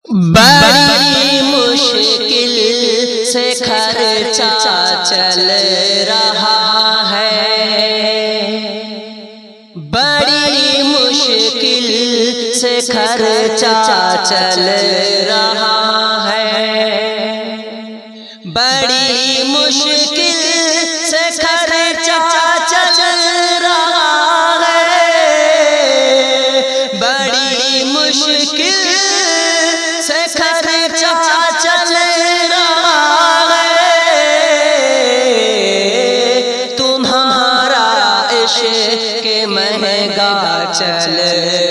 بڑی مشکل سے خرچہ چل رہا ہے، بڑی مشکل سے خرچہ چل رہا ہے، بڑی مشکل سے خرچہ چل رہا ہے، بڑی مشکل سے خرچہ چل رہا ہے، تمہارا عشق مہنگا چل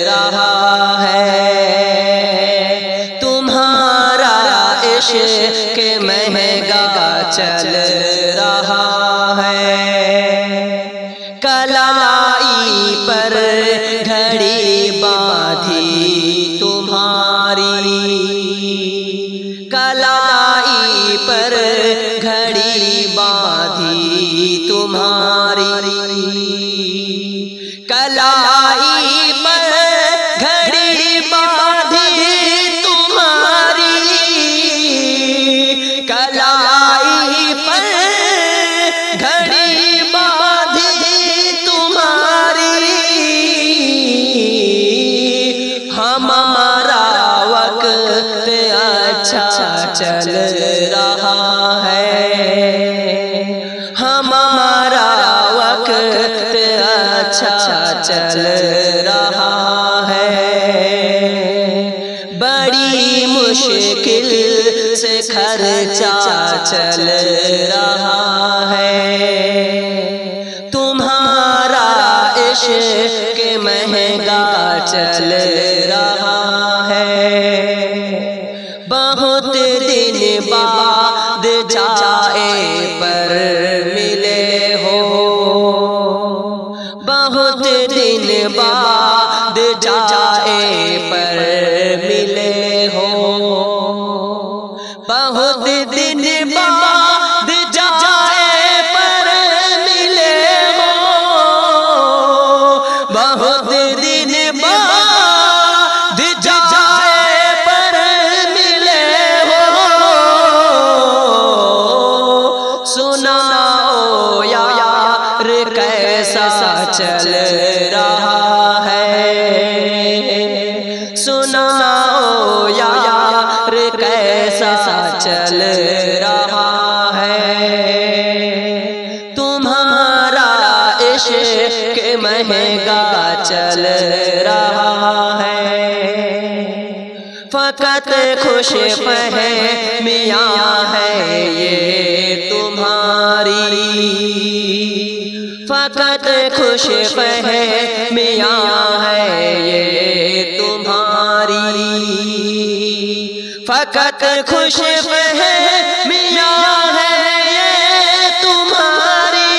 رہا ہے، تمہارا عشق مہنگا چل رہا ہے، کلائی پر گھڑی باندھی تمہاری، کلائی پر گھڑی باندھی تمہاری، کلائی پر گھڑی باندھی تمہاری، کلائی پر گھڑی باندھی تمہاری، ہمارا وقت اچھا چل رہا ہے، ہمارا وقت اچھا چل رہا ہے، بڑی مشکل سے خرچہ چل رہا ہے، تمہارا عشق مہنگا چل رہا ہے، بہت دن بعد جائے پر ملے ہو، بہت دن بعد جائے پر ملے ہو، بہت دن بعد جائے پر ملے ہو، بہت دن بعد جائے پر ملے ہو، سناؤ یار کیسا چل رہا ہے، سناؤ یار کیسا چل رہا ہے، تمہارا عشق مہنگا چل رہا ہے، فقط خوش فہمیاں ہے یہ تمہاری، فقط خوش فہمیاں ہے یہ تمہاری، فقط خوش فہمیاں ہے یہ تمہاری،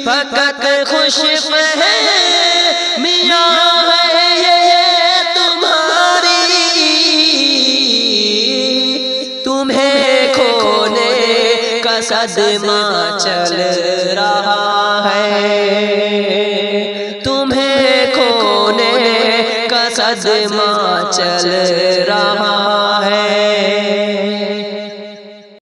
فقط خوش فہمیاں ہے یہ تمہاری، تمہیں کھونے کا صدمہ چل رہا ہے، تمہیں کھونے کا صدمہ چل رہا